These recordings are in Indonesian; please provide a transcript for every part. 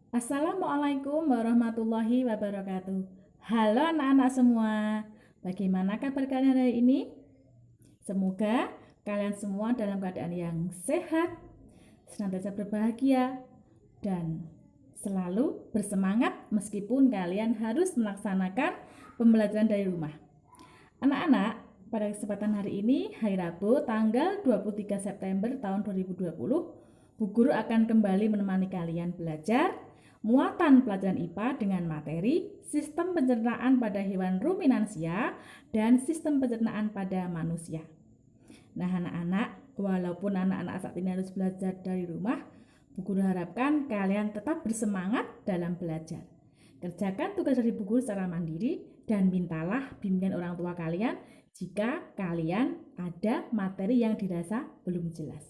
Assalamualaikum warahmatullahi wabarakatuh. Halo anak-anak semua, bagaimana kabar kalian hari ini? Semoga kalian semua dalam keadaan yang sehat, senantiasa berbahagia, dan selalu bersemangat meskipun kalian harus melaksanakan pembelajaran dari rumah. Anak-anak, pada kesempatan hari ini, hari Rabu, tanggal 23 September tahun 2020, Bu Guru akan kembali menemani kalian belajar muatan pelajaran IPA dengan materi sistem pencernaan pada hewan ruminansia dan sistem pencernaan pada manusia. Nah anak-anak, walaupun anak-anak saat ini harus belajar dari rumah, Bu Guru harapkan kalian tetap bersemangat dalam belajar. Kerjakan tugas dari Bu Guru secara mandiri dan mintalah bimbingan orang tua kalian jika kalian ada materi yang dirasa belum jelas.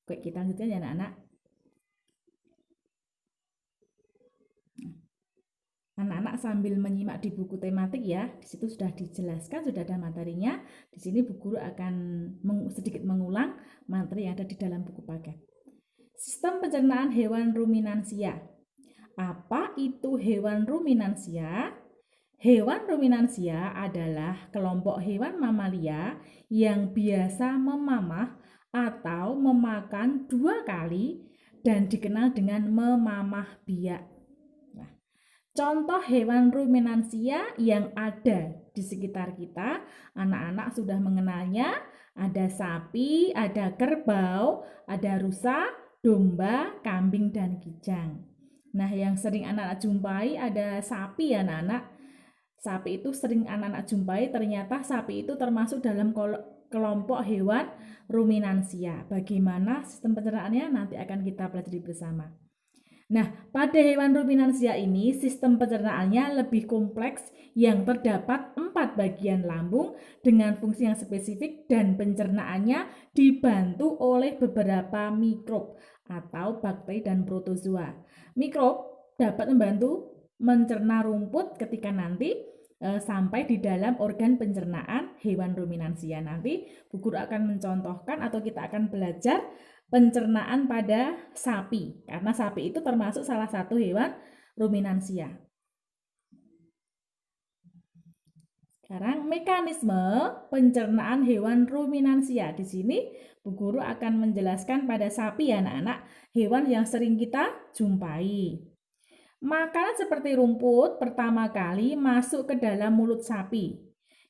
Oke, kita lanjutkan ya anak-anak. Anak-anak sambil menyimak di buku tematik ya, di situ sudah dijelaskan, sudah ada materinya. Di sini Bu Guru akan sedikit mengulang materi yang ada di dalam buku paket. Sistem pencernaan hewan ruminansia. Apa itu hewan ruminansia? Hewan ruminansia adalah kelompok hewan mamalia yang biasa memamah atau memakan 2 kali dan dikenal dengan memamah biak. Nah, contoh hewan ruminansia yang ada di sekitar kita, anak-anak sudah mengenalnya. Ada sapi, ada kerbau, ada rusa, domba, kambing, dan kijang. Nah, yang sering anak-anak jumpai ada sapi ya anak-anak. Sapi itu sering anak-anak jumpai, ternyata sapi itu termasuk dalam kelompok hewan ruminansia. Bagaimana sistem pencernaannya nanti akan kita pelajari bersama. Nah, pada hewan ruminansia ini sistem pencernaannya lebih kompleks yang terdapat 4 bagian lambung dengan fungsi yang spesifik dan pencernaannya dibantu oleh beberapa mikrob atau bakteri dan protozoa. Mikrob dapat membantu mencerna rumput ketika nanti sampai di dalam organ pencernaan hewan ruminansia. Nanti Bu Guru akan mencontohkan atau kita akan belajar pencernaan pada sapi, karena sapi itu termasuk salah satu hewan ruminansia. Sekarang mekanisme pencernaan hewan ruminansia. Di sini Bu Guru akan menjelaskan pada sapi ya anak-anak, hewan yang sering kita jumpai. Makanan seperti rumput pertama kali masuk ke dalam mulut sapi.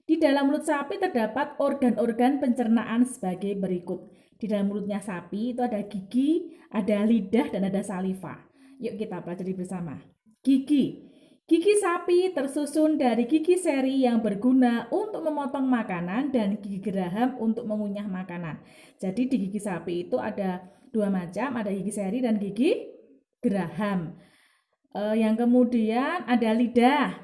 Di dalam mulut sapi terdapat organ-organ pencernaan sebagai berikut. Di dalam mulutnya sapi itu ada gigi, ada lidah, dan ada saliva. Yuk kita pelajari bersama. Gigi. Gigi sapi tersusun dari gigi seri yang berguna untuk memotong makanan dan gigi geraham untuk mengunyah makanan. Jadi di gigi sapi itu ada 2 macam, ada gigi seri dan gigi geraham. Yang kemudian ada lidah.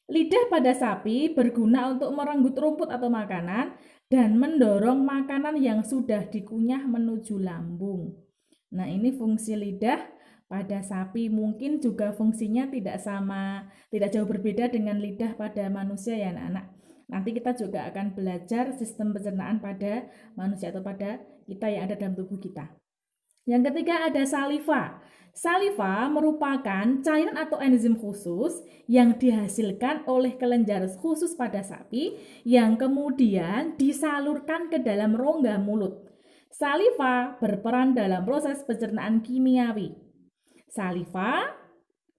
Lidah pada sapi berguna untuk merenggut rumput atau makanan dan mendorong makanan yang sudah dikunyah menuju lambung. Nah, ini fungsi lidah pada sapi. Mungkin juga fungsinya tidak jauh berbeda dengan lidah pada manusia ya anak-anak. Nanti kita juga akan belajar sistem pencernaan pada manusia atau pada kita yang ada dalam tubuh kita. Yang ketiga ada saliva. Saliva merupakan cairan atau enzim khusus yang dihasilkan oleh kelenjar khusus pada sapi yang kemudian disalurkan ke dalam rongga mulut. Saliva berperan dalam proses pencernaan kimiawi. Saliva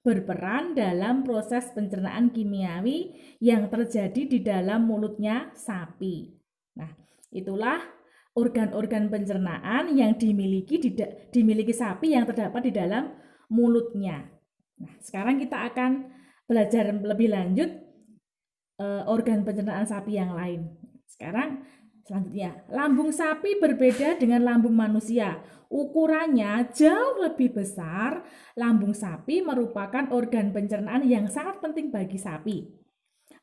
berperan dalam proses pencernaan kimiawi yang terjadi di dalam mulutnya sapi. Nah, itulah organ-organ pencernaan yang dimiliki sapi yang terdapat di dalam mulutnya. Nah, sekarang kita akan belajar lebih lanjut organ pencernaan sapi yang lain. Sekarang selanjutnya, lambung sapi berbeda dengan lambung manusia. Ukurannya jauh lebih besar. Lambung sapi merupakan organ pencernaan yang sangat penting bagi sapi.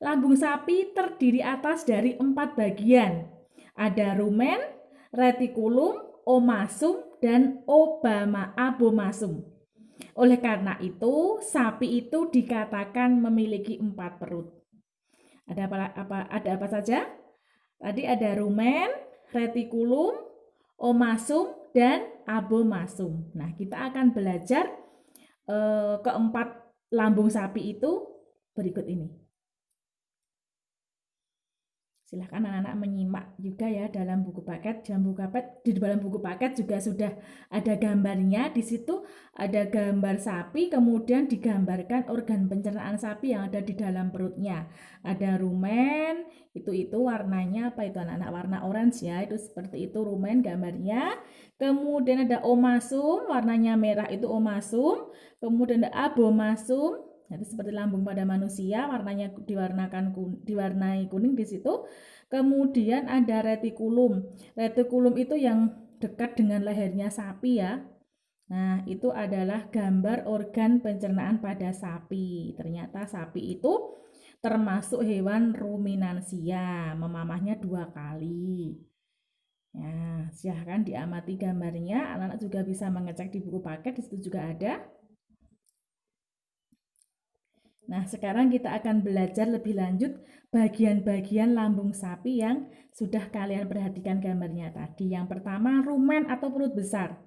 Lambung sapi terdiri atas dari 4 bagian. Ada rumen, retikulum, omasum, dan abomasum. Oleh karena itu, sapi itu dikatakan memiliki 4 perut. Ada apa saja? Tadi ada rumen, retikulum, omasum, dan abomasum. Nah, kita akan belajar keempat lambung sapi itu berikut ini. Silahkan anak-anak menyimak juga ya dalam buku paket. Di dalam buku paket juga sudah ada gambarnya. Di situ ada gambar sapi, kemudian digambarkan organ pencernaan sapi yang ada di dalam perutnya. Ada rumen, itu warnanya apa itu anak-anak? Warna orange ya, itu seperti itu rumen gambarnya. Kemudian ada omasum, warnanya merah itu omasum. Kemudian ada abomasum. Jadi seperti lambung pada manusia, warnanya diwarnai kuning di situ. Kemudian ada retikulum. Retikulum itu yang dekat dengan lehernya sapi ya. Nah, itu adalah gambar organ pencernaan pada sapi. Ternyata sapi itu termasuk hewan ruminansia, memamahnya 2 kali. Ya, silahkan diamati gambarnya. Anak-anak juga bisa mengecek di buku paket, di situ juga ada. Nah, sekarang kita akan belajar lebih lanjut bagian-bagian lambung sapi yang sudah kalian perhatikan gambarnya tadi. Yang pertama, rumen atau perut besar.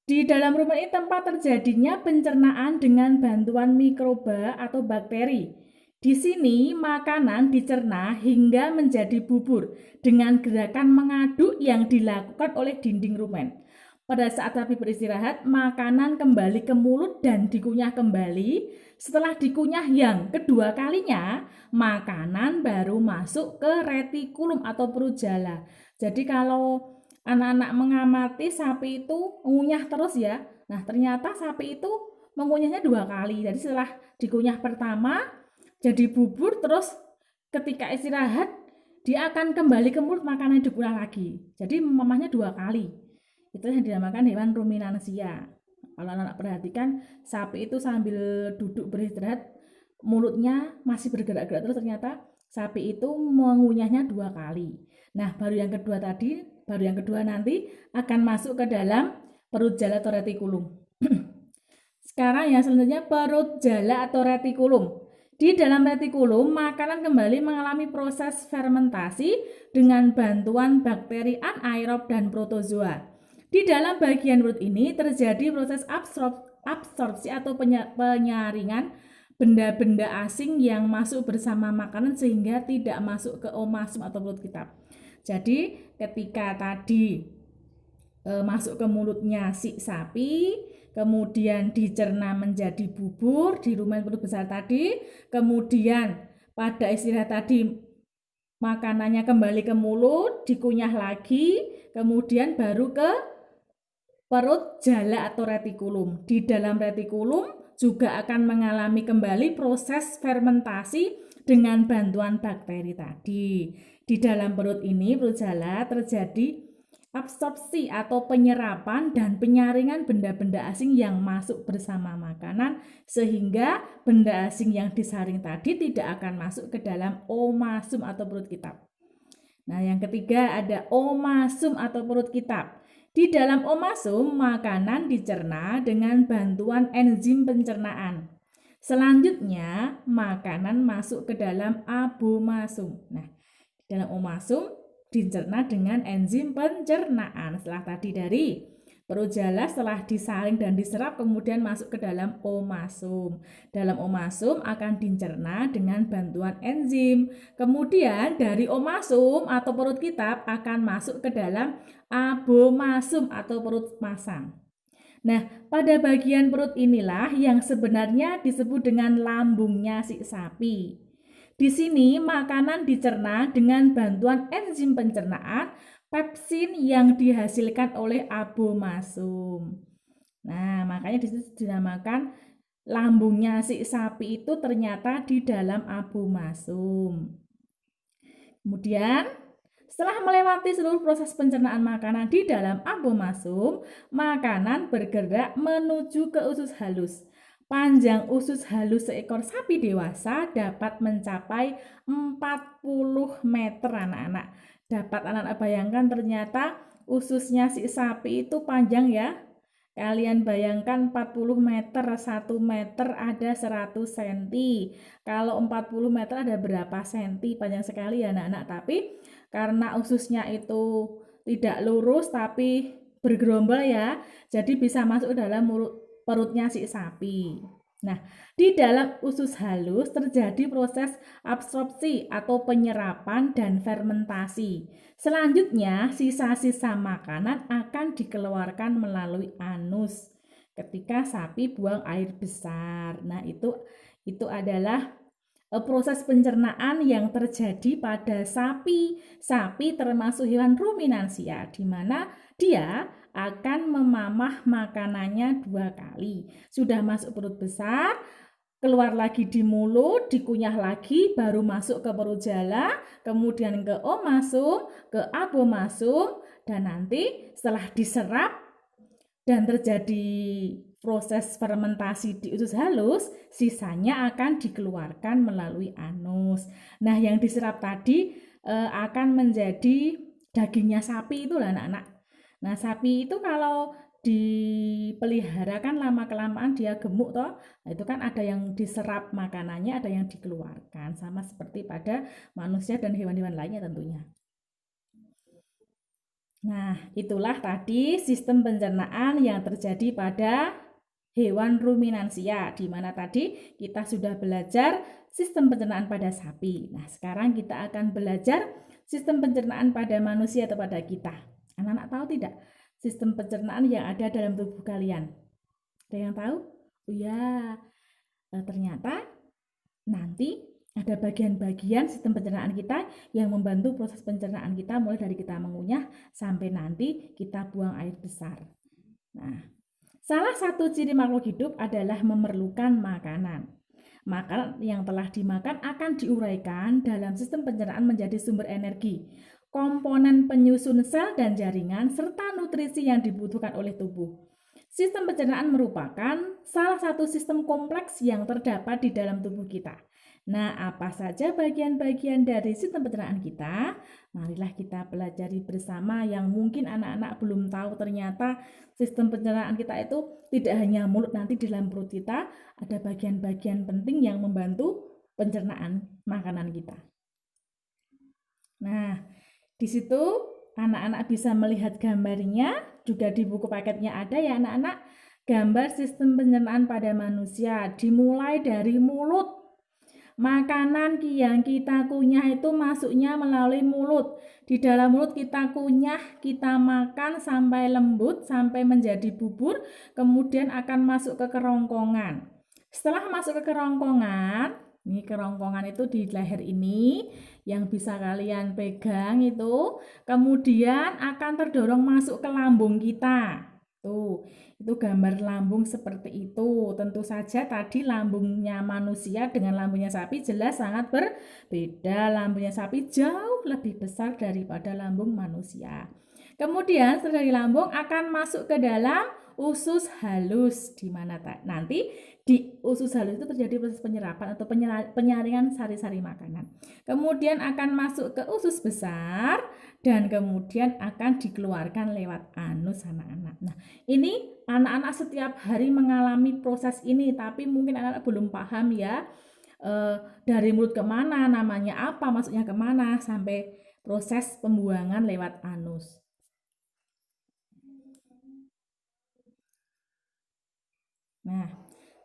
Di dalam rumen ini tempat terjadinya pencernaan dengan bantuan mikroba atau bakteri. Di sini makanan dicerna hingga menjadi bubur dengan gerakan mengaduk yang dilakukan oleh dinding rumen. Pada saat sapi beristirahat, makanan kembali ke mulut dan dikunyah kembali. Setelah dikunyah yang kedua kalinya, makanan baru masuk ke retikulum atau perut jala. Jadi kalau anak-anak mengamati sapi itu mengunyah terus ya. Nah, ternyata sapi itu mengunyahnya 2 kali. Jadi setelah dikunyah pertama, jadi bubur, terus ketika istirahat, dia akan kembali ke mulut makanan yang dikunyah lagi. Jadi mamahnya 2 kali. Itu yang dinamakan hewan ruminansia. Kalau anak perhatikan, sapi itu sambil duduk beristirahat, mulutnya masih bergerak-gerak terus, ternyata sapi itu mengunyahnya 2 kali. Nah, baru yang kedua nanti akan masuk ke dalam perut jala atau retikulum. Sekarang yang selanjutnya perut jala atau retikulum. Di dalam retikulum, makanan kembali mengalami proses fermentasi dengan bantuan bakteri anaerob dan protozoa. Di dalam bagian perut ini terjadi proses absorpsi atau penyaringan benda-benda asing yang masuk bersama makanan sehingga tidak masuk ke omasum atau perut kita. Jadi ketika tadi masuk ke mulutnya si sapi, kemudian dicerna menjadi bubur di rumen perut besar tadi, kemudian pada istirahat tadi makanannya kembali ke mulut, dikunyah lagi, kemudian baru ke perut jala atau retikulum. Di dalam retikulum juga akan mengalami kembali proses fermentasi dengan bantuan bakteri tadi. Di dalam perut ini, perut jala, terjadi absorpsi atau penyerapan dan penyaringan benda-benda asing yang masuk bersama makanan sehingga benda asing yang disaring tadi tidak akan masuk ke dalam omasum atau perut kitab. Nah, yang ketiga ada omasum atau perut kitab. Di dalam omasum, makanan dicerna dengan bantuan enzim pencernaan. Selanjutnya, makanan masuk ke dalam abomasum. Nah, di dalam omasum dicerna dengan enzim pencernaan. Setelah tadi dari perut jala, setelah disaring dan diserap kemudian masuk ke dalam omasum. Dalam omasum akan dicerna dengan bantuan enzim. Kemudian dari omasum atau perut kitab akan masuk ke dalam abomasum atau perut masam. Nah, pada bagian perut inilah yang sebenarnya disebut dengan lambungnya si sapi. Di sini makanan dicerna dengan bantuan enzim pencernaan pepsin yang dihasilkan oleh abomasum. Nah, makanya disitu dinamakan lambungnya si sapi itu ternyata di dalam abomasum. Kemudian setelah melewati seluruh proses pencernaan makanan di dalam abomasum, makanan bergerak menuju ke usus halus. Panjang usus halus seekor sapi dewasa dapat mencapai 40 meter anak-anak. Dapat anak-anak bayangkan ternyata ususnya si sapi itu panjang ya. Kalian bayangkan 40 meter, 1 meter ada 100 cm. Kalau 40 meter ada berapa senti? Panjang sekali ya anak-anak. Tapi karena ususnya itu tidak lurus tapi bergerombol ya, jadi bisa masuk ke dalam mulut perutnya si sapi. Nah, di dalam usus halus terjadi proses absorpsi atau penyerapan dan fermentasi. Selanjutnya, sisa-sisa makanan akan dikeluarkan melalui anus ketika sapi buang air besar. Nah, itu adalah proses pencernaan yang terjadi pada sapi. Sapi termasuk hewan ruminansia, di mana dia akan memamah makanannya 2 kali. Sudah masuk perut besar, keluar lagi di mulut, dikunyah lagi, baru masuk ke perut jala, kemudian ke omasum, ke abomasum, dan nanti setelah diserap dan terjadi proses fermentasi di usus halus, sisanya akan dikeluarkan melalui anus. Nah, yang diserap tadi akan menjadi dagingnya sapi itulah anak-anak. Nah, sapi itu kalau dipelihara kan lama-kelamaan dia gemuk toh. Nah, itu kan ada yang diserap makanannya, ada yang dikeluarkan. Sama seperti pada manusia dan hewan-hewan lainnya tentunya. Nah, itulah tadi sistem pencernaan yang terjadi pada hewan ruminansia, di mana tadi kita sudah belajar sistem pencernaan pada sapi. Nah, sekarang kita akan belajar sistem pencernaan pada manusia atau pada kita. Anak-anak tahu tidak sistem pencernaan yang ada dalam tubuh kalian? Ada yang tahu? Oh ya, ternyata nanti ada bagian-bagian sistem pencernaan kita yang membantu proses pencernaan kita mulai dari kita mengunyah sampai nanti kita buang air besar. Nah, salah satu ciri makhluk hidup adalah memerlukan makanan. Makanan yang telah dimakan akan diuraikan dalam sistem pencernaan menjadi sumber energi, komponen penyusun sel dan jaringan, serta nutrisi yang dibutuhkan oleh tubuh. Sistem pencernaan merupakan salah satu sistem kompleks yang terdapat di dalam tubuh kita. Nah, apa saja bagian-bagian dari sistem pencernaan kita? Marilah kita pelajari bersama yang mungkin anak-anak belum tahu. Ternyata sistem pencernaan kita itu tidak hanya mulut, nanti di dalam perut kita ada bagian-bagian penting yang membantu pencernaan makanan kita. Nah, di situ anak-anak bisa melihat gambarnya, juga di buku paketnya ada ya anak-anak, gambar sistem pencernaan pada manusia dimulai dari mulut. Makanan yang kita kunyah itu masuknya melalui mulut. Di dalam mulut kita kunyah, kita makan sampai lembut, sampai menjadi bubur, kemudian akan masuk ke kerongkongan. Setelah masuk ke kerongkongan, ini kerongkongan itu di leher ini yang bisa kalian pegang itu, kemudian akan terdorong masuk ke lambung kita. Tuh, itu gambar lambung seperti itu. Tentu saja tadi lambungnya manusia dengan lambungnya sapi jelas sangat berbeda. Lambungnya sapi jauh lebih besar daripada lambung manusia. Kemudian setelah dari lambung akan masuk ke dalam usus halus, di mana nanti di usus halus itu terjadi proses penyerapan atau penyaringan sari-sari makanan. Kemudian akan masuk ke usus besar dan kemudian akan dikeluarkan lewat anus anak-anak. Nah, ini anak-anak setiap hari mengalami proses ini, tapi mungkin anak-anak belum paham ya, dari mulut kemana, namanya apa, masuknya kemana, sampai proses pembuangan lewat anus. Nah,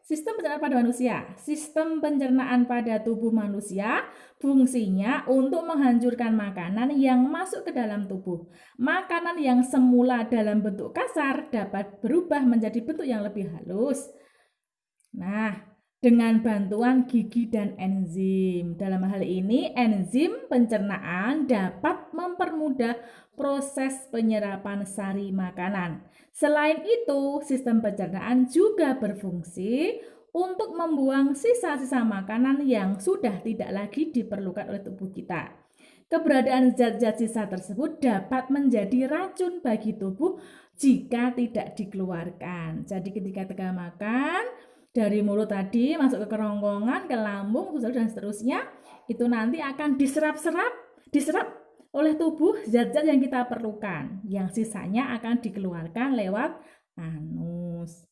sistem pencernaan pada manusia. Sistem pencernaan pada tubuh manusia fungsinya untuk menghancurkan makanan yang masuk ke dalam tubuh. Makanan yang semula dalam bentuk kasar dapat berubah menjadi bentuk yang lebih halus. Nah, dengan bantuan gigi dan enzim. Dalam hal ini, enzim pencernaan dapat mempermudah proses penyerapan sari makanan. Selain itu, sistem pencernaan juga berfungsi untuk membuang sisa-sisa makanan yang sudah tidak lagi diperlukan oleh tubuh kita. Keberadaan zat-zat sisa tersebut dapat menjadi racun bagi tubuh jika tidak dikeluarkan. Jadi ketika kita makan, dari mulut tadi masuk ke kerongkongan, ke lambung, dan seterusnya, itu nanti akan diserap oleh tubuh zat-zat yang kita perlukan. Yang sisanya akan dikeluarkan lewat anus.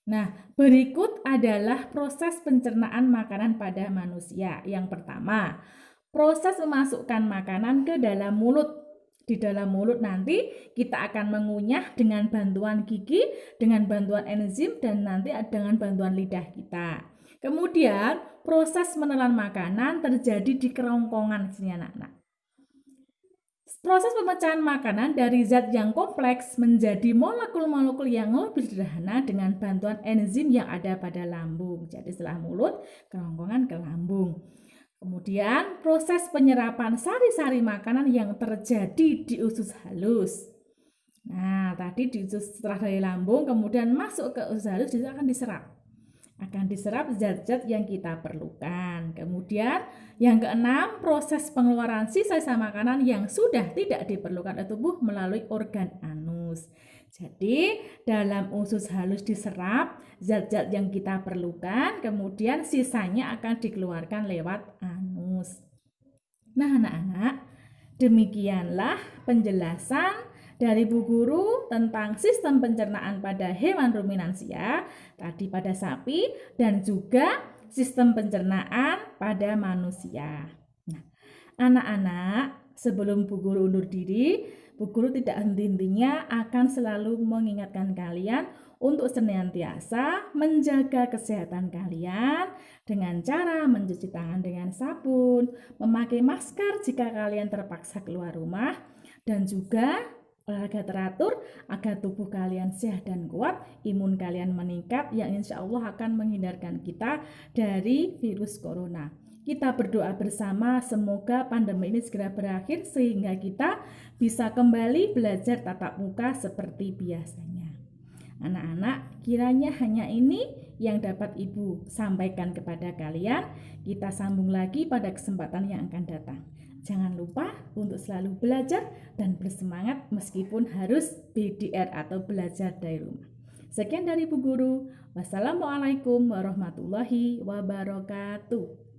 Nah, berikut adalah proses pencernaan makanan pada manusia. Yang pertama, proses memasukkan makanan ke dalam mulut. di dalam mulut nanti kita akan mengunyah dengan bantuan gigi, dengan bantuan enzim, dan nanti dengan bantuan lidah kita. Kemudian proses menelan makanan terjadi di kerongkongan sini anak-anak. Proses pemecahan makanan dari zat yang kompleks menjadi molekul-molekul yang lebih sederhana dengan bantuan enzim yang ada pada lambung. Jadi setelah mulut, kerongkongan ke lambung. Kemudian proses penyerapan sari-sari makanan yang terjadi di usus halus. Nah, tadi di usus setelah dari lambung kemudian masuk ke usus halus itu akan diserap. Akan diserap zat-zat yang kita perlukan. Kemudian yang keenam, proses pengeluaran sisa-sisa makanan yang sudah tidak diperlukan oleh tubuh melalui organ anus. Jadi dalam usus halus diserap zat-zat yang kita perlukan, kemudian sisanya akan dikeluarkan lewat anus. Nah anak-anak, demikianlah penjelasan dari Bu Guru tentang sistem pencernaan pada hewan ruminansia, tadi pada sapi, dan juga sistem pencernaan pada manusia. Nah, anak-anak, sebelum Bu Guru undur diri, Bu Guru tidak henti-hentinya akan selalu mengingatkan kalian untuk senantiasa menjaga kesehatan kalian dengan cara mencuci tangan dengan sabun, memakai masker jika kalian terpaksa keluar rumah, dan juga olahraga teratur agar tubuh kalian sehat dan kuat, imun kalian meningkat yang insya Allah akan menghindarkan kita dari virus corona. Kita berdoa bersama semoga pandemi ini segera berakhir sehingga kita bisa kembali belajar tatap muka seperti biasanya. Anak-anak, kiranya hanya ini yang dapat Ibu sampaikan kepada kalian. Kita sambung lagi pada kesempatan yang akan datang. Jangan lupa untuk selalu belajar dan bersemangat meskipun harus BDR atau belajar dari rumah. Sekian dari Bu Guru. Wassalamualaikum warahmatullahi wabarakatuh.